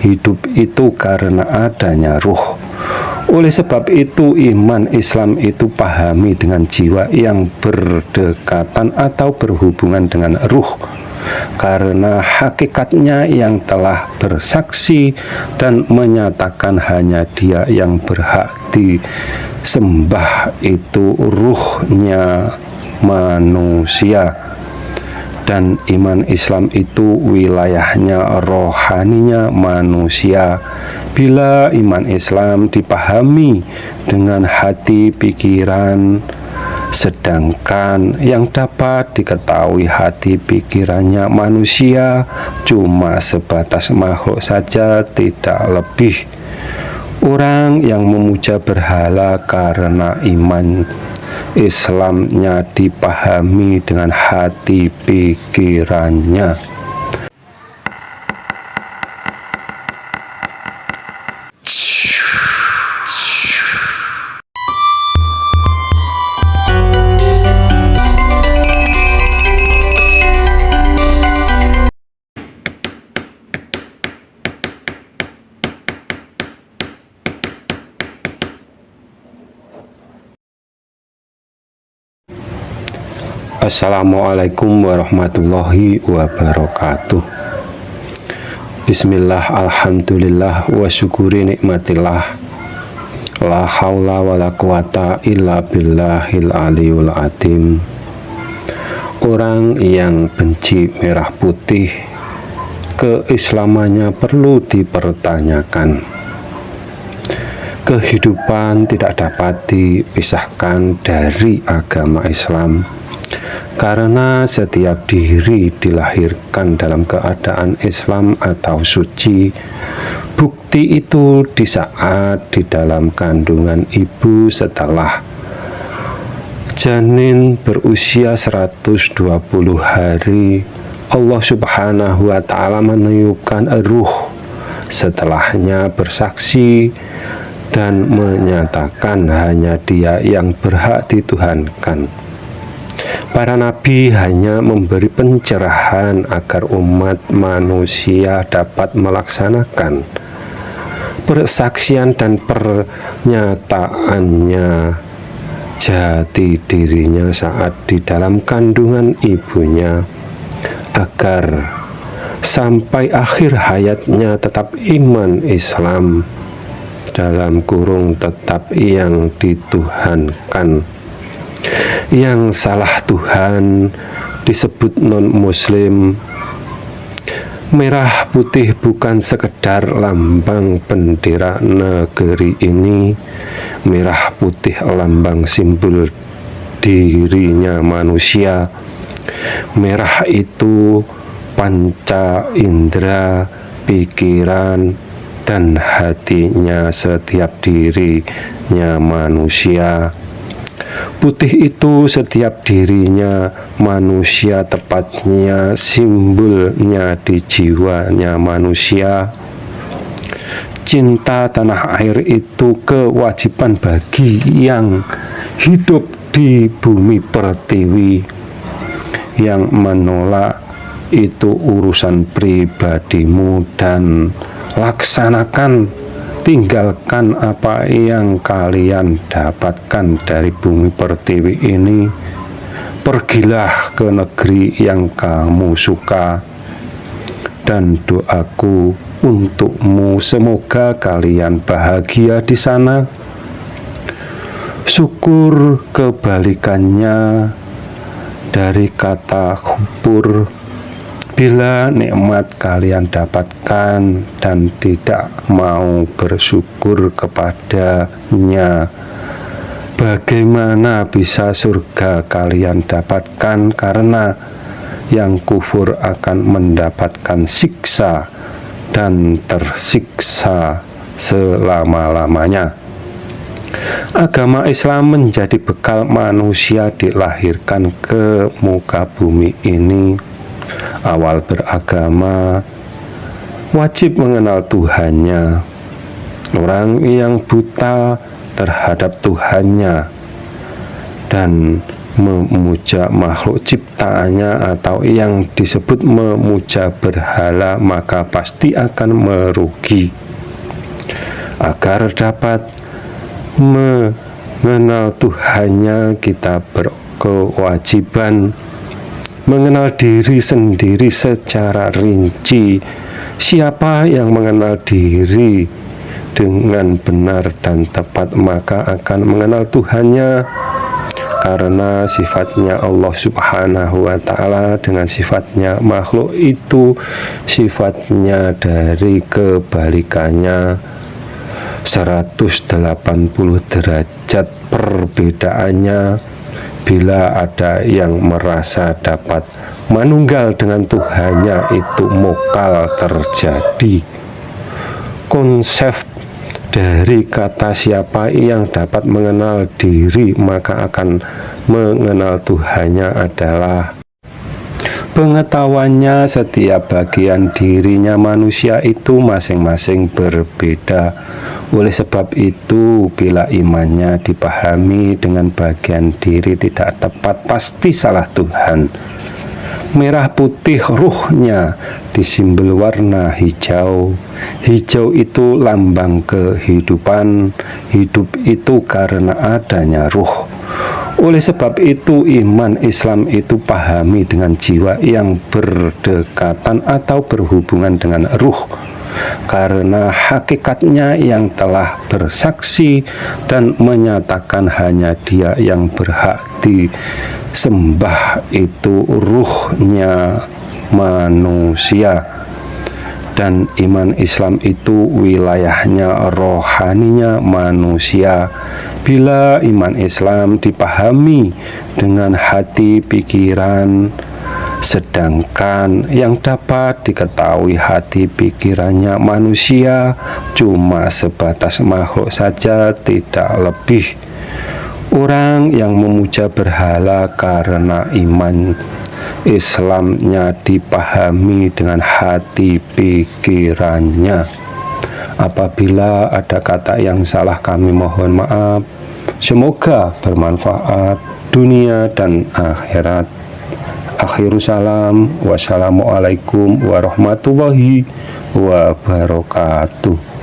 hidup itu karena adanya ruh. Oleh sebab itu, iman Islam itu pahami dengan jiwa yang berdekatan atau berhubungan dengan ruh, karena hakikatnya yang telah bersaksi dan menyatakan hanya Dia yang berhak disembah itu ruhnya manusia. Dan iman Islam itu wilayahnya rohaninya manusia. Bila iman Islam dipahami dengan hati pikiran, sedangkan yang dapat diketahui hati pikirannya manusia cuma sebatas makhluk saja, tidak lebih. Orang yang memuja berhala karena iman Islamnya dipahami dengan hati pikirannya. Assalamualaikum warahmatullahi wabarakatuh. Bismillah, alhamdulillah, wa syukuri nikmatillah. La haula wa la quwata illa billahil aliyul azim. Orang yang benci merah putih, keislamannya perlu dipertanyakan. Kehidupan tidak dapat dipisahkan dari agama Islam, karena setiap diri dilahirkan dalam keadaan Islam atau suci. Bukti itu di saat di dalam kandungan ibu setelah janin berusia 120 hari, Allah Subhanahu wa Ta'ala meniupkan ruh. Setelahnya bersaksi dan menyatakan hanya Dia yang berhak dituhankan. Para nabi hanya memberi pencerahan agar umat manusia dapat melaksanakan persaksian dan pernyataannya jati dirinya saat di dalam kandungan ibunya, agar sampai akhir hayatnya tetap iman Islam dalam kurung tetap yang dituhankan. Yang salah Tuhan disebut non-muslim. Merah putih bukan sekedar lambang bendera negeri ini. Merah putih lambang simbol dirinya manusia. Merah itu panca indera, pikiran, dan hatinya setiap dirinya manusia. Putih itu setiap dirinya manusia, tepatnya simbolnya di jiwanya manusia. Cinta tanah air itu kewajiban bagi yang hidup di bumi pertiwi. Yang menolak itu urusan pribadimu, dan laksanakan, tinggalkan apa yang kalian dapatkan dari bumi pertiwi ini. Pergilah ke negeri yang kamu suka, dan doaku untukmu semoga kalian bahagia di sana. Syukur kebalikannya dari kata kufur. Bila nikmat kalian dapatkan dan tidak mau bersyukur kepadanya, bagaimana bisa surga kalian dapatkan? Karena yang kufur akan mendapatkan siksa dan tersiksa selama-lamanya. Agama Islam menjadi bekal manusia dilahirkan ke muka bumi ini. Awal beragama wajib mengenal Tuhannya. Orang yang buta terhadap Tuhannya dan memuja makhluk ciptaannya atau yang disebut memuja berhala, maka pasti akan merugi. Agar dapat mengenal Tuhannya, kita berkewajiban mengenal diri sendiri secara rinci. Siapa yang mengenal diri dengan benar dan tepat, maka akan mengenal Tuhannya, karena sifatnya Allah Subhanahu wa Ta'ala dengan sifatnya makhluk itu sifatnya dari kebalikannya, 180 derajat perbedaannya. Bila ada yang merasa dapat manunggal dengan Tuhannya, itu mokal terjadi. Konsep dari kata siapa yang dapat mengenal diri maka akan mengenal Tuhannya adalah pengetahuannya setiap bagian dirinya manusia itu masing-masing berbeda. Oleh sebab itu, bila imannya dipahami dengan bagian diri tidak tepat, pasti salah Tuhan. Merah putih ruhnya disimbol warna hijau. Hijau itu lambang kehidupan. Hidup itu karena adanya ruh. Oleh sebab itu, iman Islam itu pahami dengan jiwa yang berdekatan atau berhubungan dengan ruh, karena hakikatnya yang telah bersaksi dan menyatakan hanya Dia yang berhak disembah, itu ruhnya manusia. Dan iman Islam itu wilayahnya rohaninya manusia. Bila iman Islam dipahami dengan hati pikiran, sedangkan yang dapat diketahui hati pikirannya manusia cuma sebatas makhluk saja, tidak lebih. Orang yang memuja berhala karena iman Islamnya dipahami dengan hati pikirannya. Apabila ada kata yang salah, kami mohon maaf. Semoga bermanfaat dunia dan akhirat. Akhirus salam. Wassalamualaikum warahmatullahi wabarakatuh.